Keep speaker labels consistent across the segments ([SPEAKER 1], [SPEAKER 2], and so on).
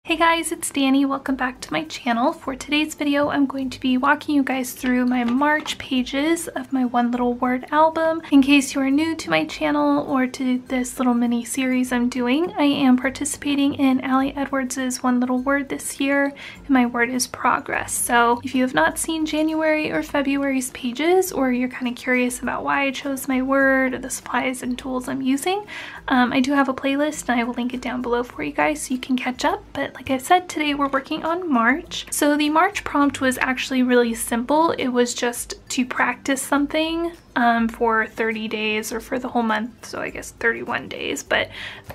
[SPEAKER 1] Hey guys, it's Danny. Welcome back to my channel. For today's video, I'm going to be walking you guys through my March pages of my One Little Word album. In case you are new to my channel or to this little mini series I'm doing, I am participating in Allie Edwards' One Little Word this year, and my word is progress. So if you have not seen January or February's pages, or you're kind of curious about why I chose my word or the supplies and tools I'm using, I do have a playlist and I will link it down below for you guys so you can catch up. But like I said, today we're working on March. So the March prompt was actually really simple. It was just to practice something for 30 days or for the whole month, so I guess 31 days. But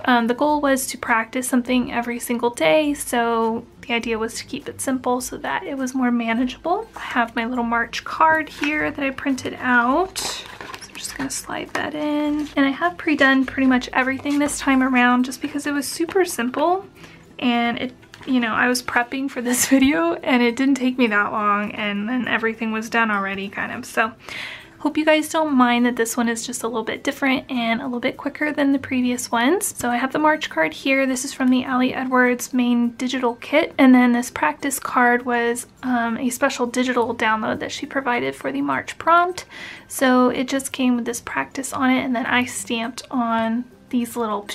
[SPEAKER 1] the goal was to practice something every single day, so the idea was to keep it simple so that it was more manageable. I have my little March card here that I printed out. Just gonna slide that in. And I have pre-done pretty much everything this time around just because it was super simple, and it, you know, I was prepping for this video and it didn't take me that long, and then everything was done already kind of. So hope you guys don't mind that this one is just a little bit different and a little bit quicker than the previous ones. So I have the March card here. This is from the Allie Edwards main digital kit. And then this practice card was a special digital download that she provided for the March prompt. So it just came with this practice on it, and then I stamped on these little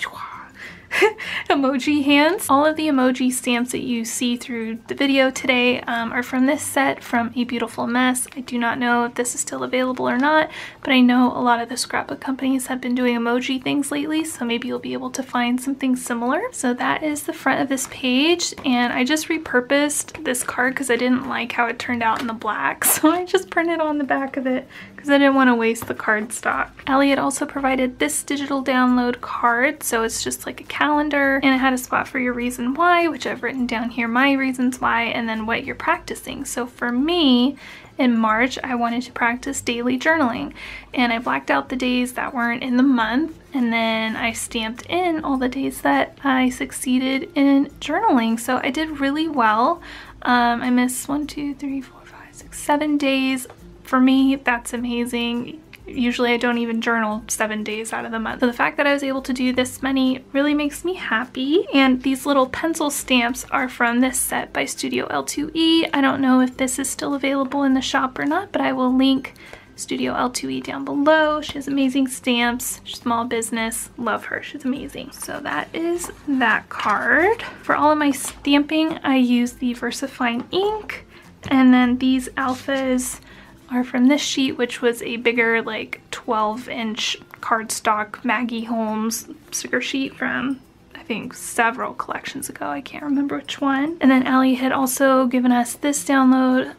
[SPEAKER 1] emoji hands. All of the emoji stamps that you see through the video today are from this set from A Beautiful Mess. I do not know if this is still available or not, but I know a lot of the scrapbook companies have been doing emoji things lately, so maybe you'll be able to find something similar. So that is the front of this page, and I just repurposed this card because I didn't like how it turned out in the black, so I just printed on the back of it because I didn't want to waste the cardstock. Allie had also provided this digital download card, so it's just like a calendar, and it had a spot for your reason why, which I've written down here, my reasons why, and then what you're practicing. So for me, in March, I wanted to practice daily journaling, and I blacked out the days that weren't in the month, and then I stamped in all the days that I succeeded in journaling. So I did really well. I missed 1, 2, 3, 4, 5, 6, 7 days. For me, that's amazing. Usually I don't even journal 7 days out of the month. So the fact that I was able to do this many really makes me happy. And these little pencil stamps are from this set by Studio L2E. I don't know if this is still available in the shop or not, but I will link Studio L2E down below. She has amazing stamps. Small business. Love her. She's amazing. So that is that card. For all of my stamping, I use the VersaFine ink. And then these alphas are from this sheet, which was a bigger, like 12-inch cardstock Maggie Holmes sticker sheet from, I think, several collections ago. I can't remember which one. And then Allie had also given us this download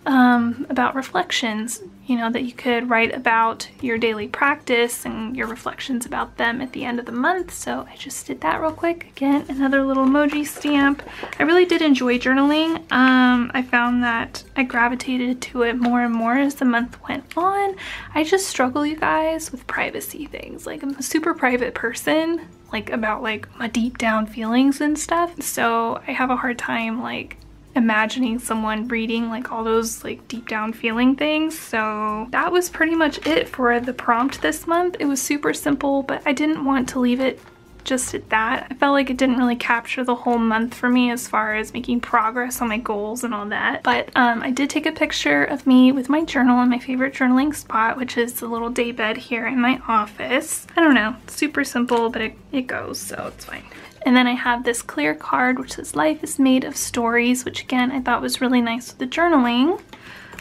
[SPEAKER 1] about reflections, you know, that you could write about your daily practice and your reflections about them at the end of the month. So I just did that real quick. Again, another little emoji stamp. I really did enjoy journaling. I found that I gravitated to it more and more as the month went on. I just struggle, you guys, with privacy things. Like, I'm a super private person, like about like my deep down feelings and stuff. So I have a hard time like imagining someone reading like all those like deep down feeling things. So that was pretty much it for the prompt this month. It was super simple, but I didn't want to leave it just at that. I felt like it didn't really capture the whole month for me as far as making progress on my goals and all that. But I did take a picture of me with my journal in my favorite journaling spot, which is the little day bed here in my office. I don't know, super simple, but it goes, so it's fine. And then I have this clear card which says life is made of stories, which again I thought was really nice with the journaling.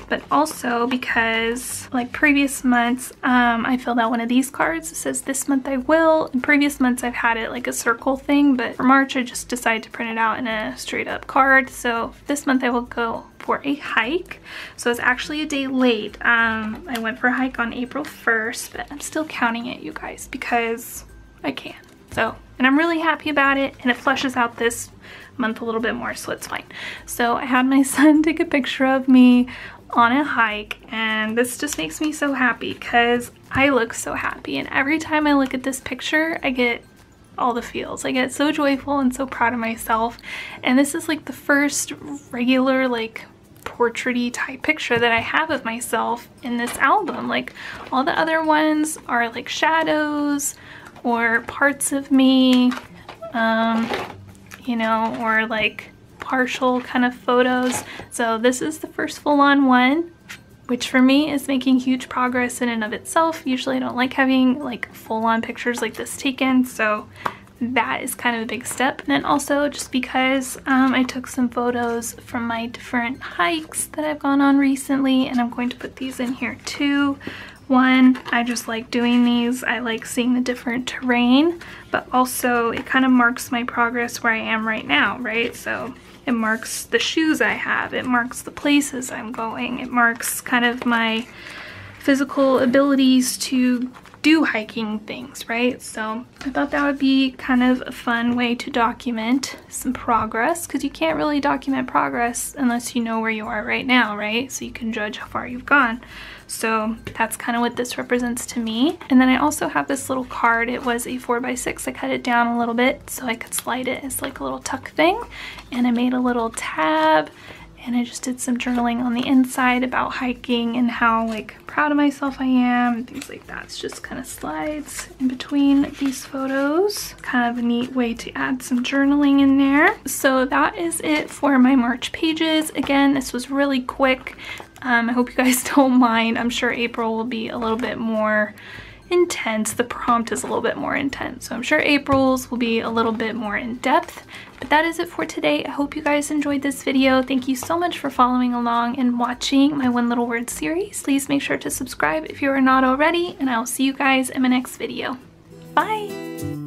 [SPEAKER 1] But also because like previous months, I filled out one of these cards. It says this month I will. In previous months I've had it like a circle thing, but for March I just decided to print it out in a straight up card. So this month I will go for a hike. So it's actually a day late. I went for a hike on April 1st, but I'm still counting it, you guys, because I can. So, and I'm really happy about it, and it fleshes out this month a little bit more, so it's fine. So I had my son take a picture of me on a hike, and this just makes me so happy because I look so happy, and every time I look at this picture I get all the feels. I get so joyful and so proud of myself, and this is like the first regular like portrait-y type picture that I have of myself in this album. Like all the other ones are like shadows or parts of me, you know, or like partial kind of photos. So this is the first full-on one, which for me is making huge progress in and of itself. Usually I don't like having like full-on pictures like this taken, so that is kind of a big step. And then also just because I took some photos from my different hikes that I've gone on recently, and I'm going to put these in here too. One, I just like doing these. I like seeing the different terrain, but also it kind of marks my progress where I am right now, right? So it marks the shoes I have, it marks the places I'm going, it marks kind of my physical abilities to do hiking things, right? So I thought that would be kind of a fun way to document some progress, because you can't really document progress unless you know where you are right now, right? So you can judge how far you've gone. So that's kind of what this represents to me. And then I also have this little card. It was a 4x6. I cut it down a little bit so I could slide it as like a little tuck thing. And I made a little tab, and I just did some journaling on the inside about hiking and how like proud of myself I am and things like that. It's just kind of slides in between these photos. Kind of a neat way to add some journaling in there. So that is it for my March pages. Again, this was really quick. I hope you guys don't mind. I'm sure April will be a little bit more intense. The prompt is a little bit more intense, so I'm sure April's will be a little bit more in depth. But that is it for today. I hope you guys enjoyed this video. Thank you so much for following along and watching my One Little Word series. Please make sure to subscribe if you are not already, and I'll see you guys in my next video. Bye!